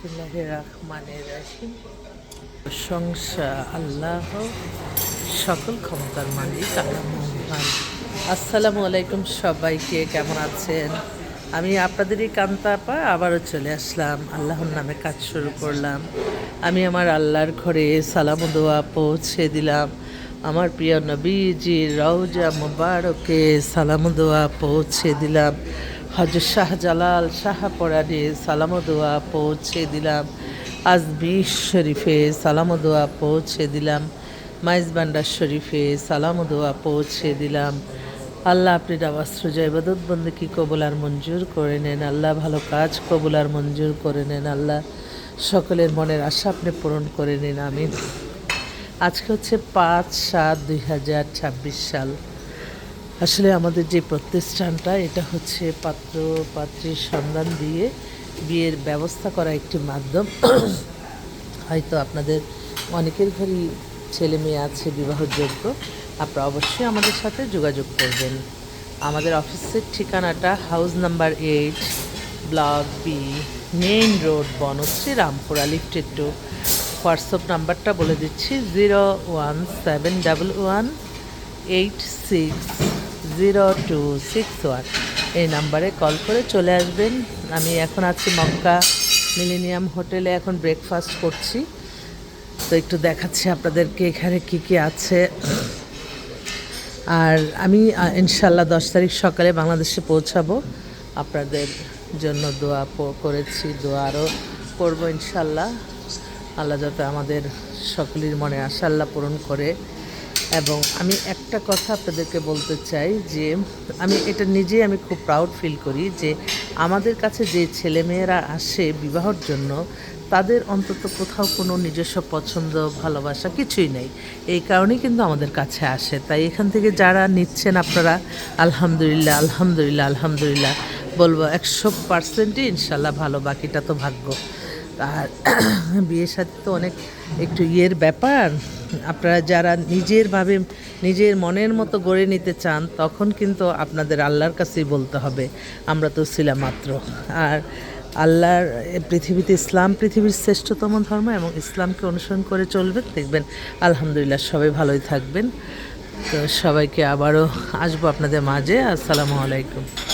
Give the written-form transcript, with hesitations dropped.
বিসমিল্লাহির রহমানির রহিম। প্রশংসা আল্লাহ, সকল ক্ষমতার মালিক আল্লাহ মহান। আসসালামু আলাইকুম সবাইকে, কেমন আছেন? আমি আপনাদেরই কান্তা আপা আবারও চলে আসলাম, আল্লাহর নামে কাজ শুরু করলাম। আমি আমার আল্লাহর ঘরে সালাম ও দোয়া পৌঁছে দিলাম। আমার প্রিয় নবীজির রওজা মুবারকে সালাম ও দোয়া পৌঁছে দিলাম। হজরত শাহজালাল শাহপরাণে সালাম ও দোয়া পৌঁছে দিলাম। আজমির শরীফে সালাম ও দোয়া পৌঁছে দিলাম। মাইজবান্ডার শরীফে সালাম ও দোয়া পৌঁছে দিলাম। আল্লাহ আপনি নামাজ রোজা ইবাদত বন্দেগী কবুল আর মঞ্জুর করে নেন। আল্লাহ ভালো কাজ কবুল আর মঞ্জুর করে নেন। আল্লাহ সকলের মনের আশা আপনি পূরণ করে নিন, আমিন। আজকে হচ্ছে 5/7/2026 সাল। আসলে আমাদের যে প্রতিষ্ঠানটা, এটা হচ্ছে পাত্র পাত্রীর সন্ধান দিয়ে বিয়ের ব্যবস্থা করা একটি মাধ্যম। হয়তো আপনাদের অনেকের ঘরেই ছেলে মেয়ে আছে বিবাহযোগ্য, আপনারা অবশ্যই আমাদের সাথে যোগাযোগ করবেন। আমাদের অফিসের ঠিকানাটা house number 8, block B, main road, Banasree, Rampura, lifted 2। WhatsApp নাম্বারটা বলে দিচ্ছি 01711860261। এই নাম্বারে কল করে চলে আসবেন। আমি এখন আছি মক্কা মিলেনিয়াম হোটেলে, এখন ব্রেকফাস্ট করছি, তো একটু দেখাচ্ছি আপনাদেরকে এখানে কি কি আছে। আর আমি ইনশাল্লাহ 10 তারিখ সকালে বাংলাদেশে পৌঁছাবো। আপনাদের জন্য দোয়া করেছি, দোয়া আরও করবো ইনশাল্লাহ। আল্লাহ যাতে আমাদের সকলের মনে আশা আল্লাহ পূরণ করে। এবং আমি একটা কথা আপনাদেরকে বলতে চাই যে আমি এটা নিজেই আমি খুব প্রাউড ফিল করি যে আমাদের কাছে যে ছেলেমেয়েরা আসে বিবাহর জন্য, তাদের অন্তত কোথাও কোনো নিজস্ব পছন্দ ভালোবাসা কিছুই নেই। এই কারণেই কিন্তু আমাদের কাছে আসে। তাই এখান থেকে যারা নিচ্ছেন আপনারা আলহামদুলিল্লাহ আলহামদুলিল্লাহ আলহামদুলিল্লাহ বলবো। 100%ই ইনশাল্লাহ ভালো, বাকিটা তো ভাগ্য। আর বিয়ের সাথে তো অনেক একটু ইয়ের ব্যাপার। আপনারা যারা নিজের মনের মতো গড়ে নিতে চান, তখন কিন্তু আপনাদের আল্লাহর কাছেই বলতে হবে, আমরা তো ছিলাম মাত্র। আর আল্লাহর পৃথিবীতে ইসলাম পৃথিবীর শ্রেষ্ঠতম ধর্ম, এবং ইসলামকে অনুসরণ করে চলবেন, দেখবেন আলহামদুলিল্লাহ সবাই ভালোই থাকবেন। তো সবাইকে আবারও আসবো আপনাদের মাঝে। আসসালামু আলাইকুম।